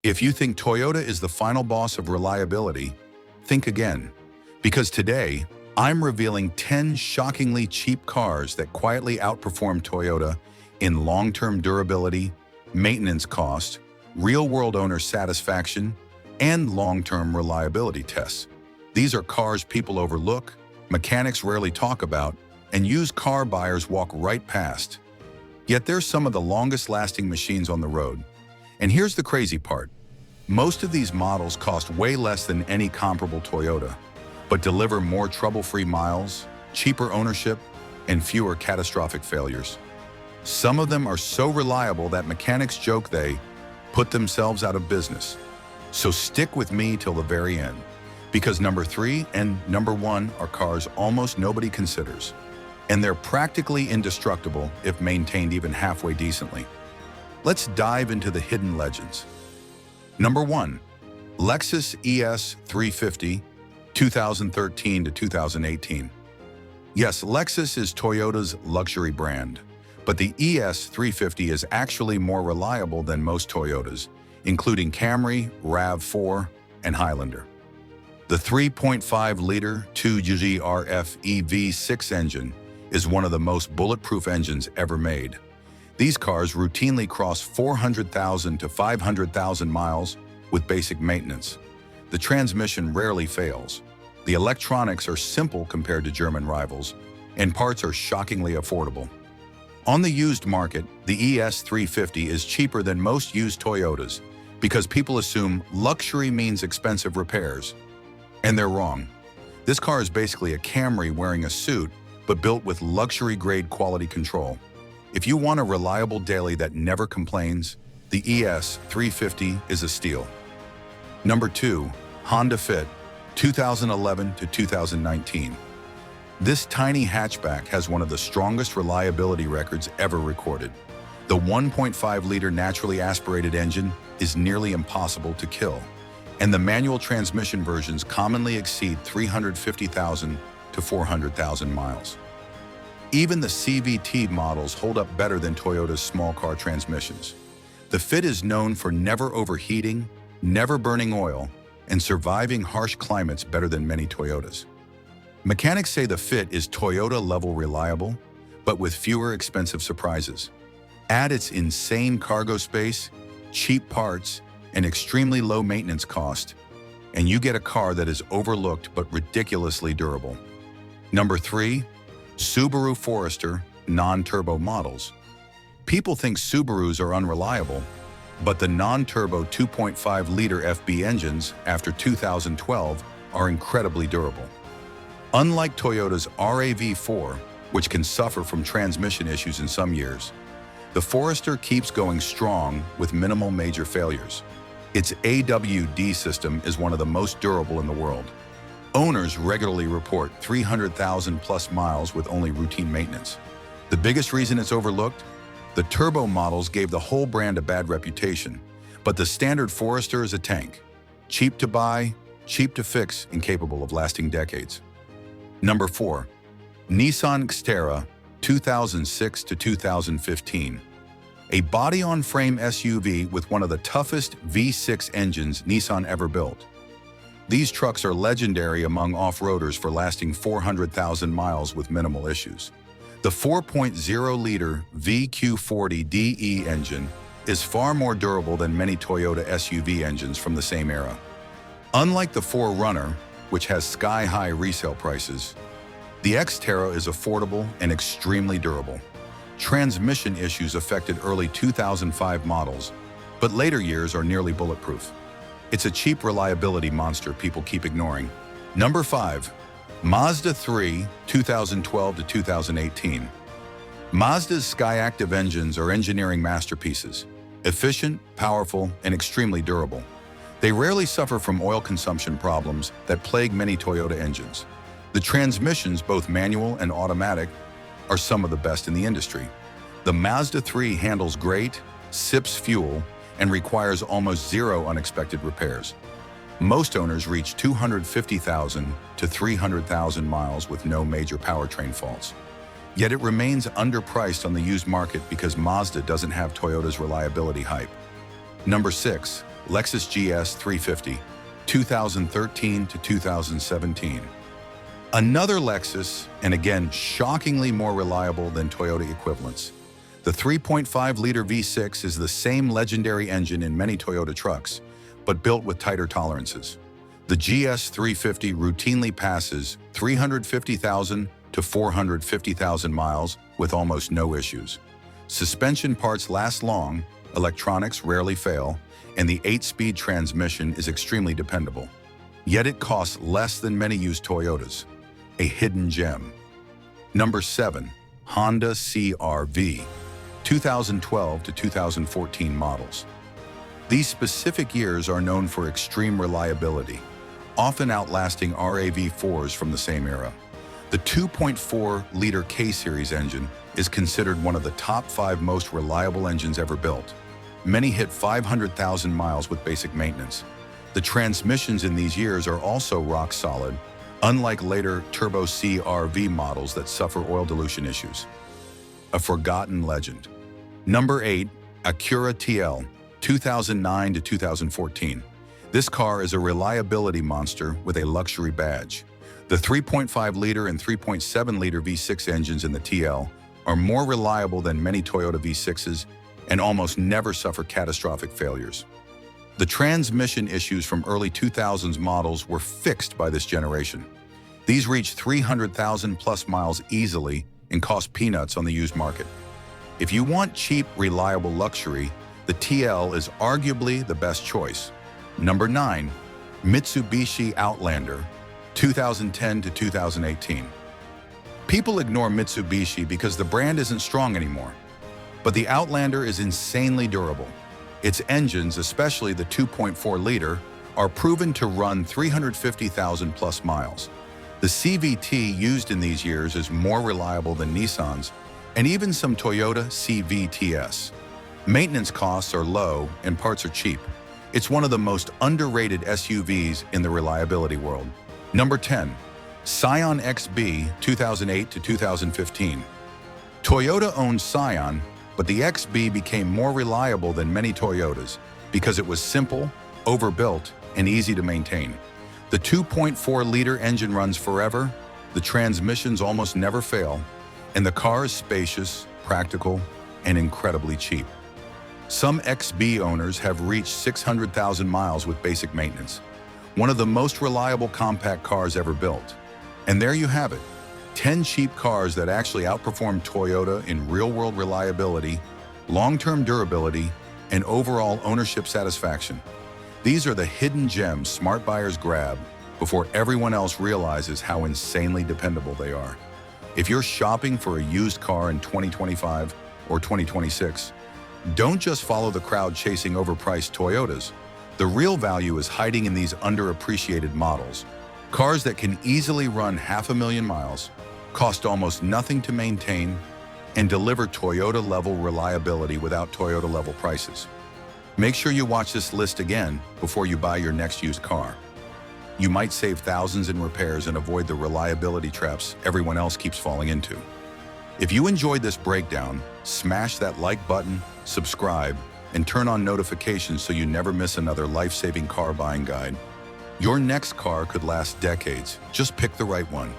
If you think Toyota is the final boss of reliability, think again. Because today, I'm revealing 10 shockingly cheap cars that quietly outperform Toyota in long-term durability, maintenance cost, real-world owner satisfaction, and long-term reliability tests. These are cars people overlook, mechanics rarely talk about, and used car buyers walk right past. Yet they're some of the longest-lasting machines on the road. And here's the crazy part. Most of these models cost way less than any comparable Toyota, but deliver more trouble-free miles, cheaper ownership, and fewer catastrophic failures. Some of them are so reliable that mechanics joke they put themselves out of business. So stick with me till the very end, because number 3 and number 1 are cars almost nobody considers, and they're practically indestructible if maintained even halfway decently. Let's dive into the hidden legends. Number 1, Lexus ES 350, 2013 to 2018. Yes, Lexus is Toyota's luxury brand, but the ES 350 is actually more reliable than most Toyotas, including Camry, RAV4, and Highlander. The 3.5-liter 2GRF EV6 engine is one of the most bulletproof engines ever made. These cars routinely cross 400,000 to 500,000 miles with basic maintenance. The transmission rarely fails. The electronics are simple compared to German rivals, and parts are shockingly affordable. On the used market, the ES 350 is cheaper than most used Toyotas because people assume luxury means expensive repairs. And they're wrong. This car is basically a Camry wearing a suit, but built with luxury-grade quality control. If you want a reliable daily that never complains, the ES 350 is a steal. Number 2, Honda Fit, 2011 to 2019. This tiny hatchback has one of the strongest reliability records ever recorded. The 1.5-liter naturally aspirated engine is nearly impossible to kill, and the manual transmission versions commonly exceed 350,000 to 400,000 miles. Even the CVT models hold up better than Toyota's small car transmissions. The Fit is known for never overheating, never burning oil, and surviving harsh climates better than many Toyotas. Mechanics say the Fit is Toyota-level reliable, but with fewer expensive surprises. Add its insane cargo space, cheap parts, and extremely low maintenance cost, and you get a car that is overlooked but ridiculously durable. Number 3, Subaru Forester non-turbo models. People think Subarus are unreliable, but the non-turbo 2.5-liter FB engines after 2012 are incredibly durable. Unlike Toyota's RAV4, which can suffer from transmission issues in some years, the Forester keeps going strong with minimal major failures. Its AWD system is one of the most durable in the world. Owners regularly report 300,000 plus miles with only routine maintenance. The biggest reason it's overlooked? The turbo models gave the whole brand a bad reputation, but the standard Forester is a tank. Cheap to buy, cheap to fix, and capable of lasting decades. Number 4, Nissan Xterra, 2006 to 2015. A body-on-frame SUV with one of the toughest V6 engines Nissan ever built. These trucks are legendary among off-roaders for lasting 400,000 miles with minimal issues. The 4.0-liter VQ40DE engine is far more durable than many Toyota SUV engines from the same era. Unlike the 4Runner, which has sky-high resale prices, the Xterra is affordable and extremely durable. Transmission issues affected early 2005 models, but later years are nearly bulletproof. It's a cheap reliability monster people keep ignoring. Number 5, Mazda 3, 2012 to 2018. Mazda's Skyactiv engines are engineering masterpieces, efficient, powerful, and extremely durable. They rarely suffer from oil consumption problems that plague many Toyota engines. The transmissions, both manual and automatic, are some of the best in the industry. The Mazda 3 handles great, sips fuel, and requires almost zero unexpected repairs. Most owners reach 250,000 to 300,000 miles with no major powertrain faults. Yet it remains underpriced on the used market because Mazda doesn't have Toyota's reliability hype. Number 6, Lexus GS 350, 2013 to 2017. Another Lexus, and again, shockingly more reliable than Toyota equivalents. The 3.5-liter V6 is the same legendary engine in many Toyota trucks, but built with tighter tolerances. The GS 350 routinely passes 350,000 to 450,000 miles with almost no issues. Suspension parts last long, electronics rarely fail, and the 8-speed transmission is extremely dependable. Yet it costs less than many used Toyotas. A hidden gem. Number 7. Honda CR-V, 2012 to 2014 models. These specific years are known for extreme reliability, often outlasting RAV4s from the same era. The 2.4-liter K-Series engine is considered one of the top 5 most reliable engines ever built. Many hit 500,000 miles with basic maintenance. The transmissions in these years are also rock solid, unlike later turbo CR-V models that suffer oil dilution issues. A forgotten legend. Number 8. Acura TL, 2009 to 2014. This car is a reliability monster with a luxury badge. The 3.5-liter and 3.7-liter V6 engines in the TL are more reliable than many Toyota V6s and almost never suffer catastrophic failures. The transmission issues from early 2000s models were fixed by this generation. These reach 300,000 plus miles easily and cost peanuts on the used market. If you want cheap, reliable luxury, the TL is arguably the best choice. Number 9. Mitsubishi Outlander, 2010 to 2018. People ignore Mitsubishi because the brand isn't strong anymore. But the Outlander is insanely durable. Its engines, especially the 2.4-liter, are proven to run 350,000 plus miles. The CVT used in these years is more reliable than Nissan's and even some Toyota CVTs. Maintenance costs are low and parts are cheap. It's one of the most underrated SUVs in the reliability world. Number 10. Scion XB, 2008 to 2015. Toyota owned Scion, but the XB became more reliable than many Toyotas because it was simple, overbuilt, and easy to maintain. The 2.4-liter engine runs forever, the transmissions almost never fail, and the car is spacious, practical, and incredibly cheap. Some XB owners have reached 600,000 miles with basic maintenance. One of the most reliable compact cars ever built. And there you have it, 10 cheap cars that actually outperform Toyota in real-world reliability, long-term durability, and overall ownership satisfaction. These are the hidden gems smart buyers grab before everyone else realizes how insanely dependable they are. If you're shopping for a used car in 2025 or 2026, don't just follow the crowd chasing overpriced Toyotas. The real value is hiding in these underappreciated models. Cars that can easily run 500,000 miles, cost almost nothing to maintain, and deliver Toyota-level reliability without Toyota-level prices. Make sure you watch this list again before you buy your next used car. You might save thousands in repairs and avoid the reliability traps everyone else keeps falling into. If you enjoyed this breakdown, smash that like button, subscribe, and turn on notifications so you never miss another life-saving car buying guide. Your next car could last decades. Just pick the right one.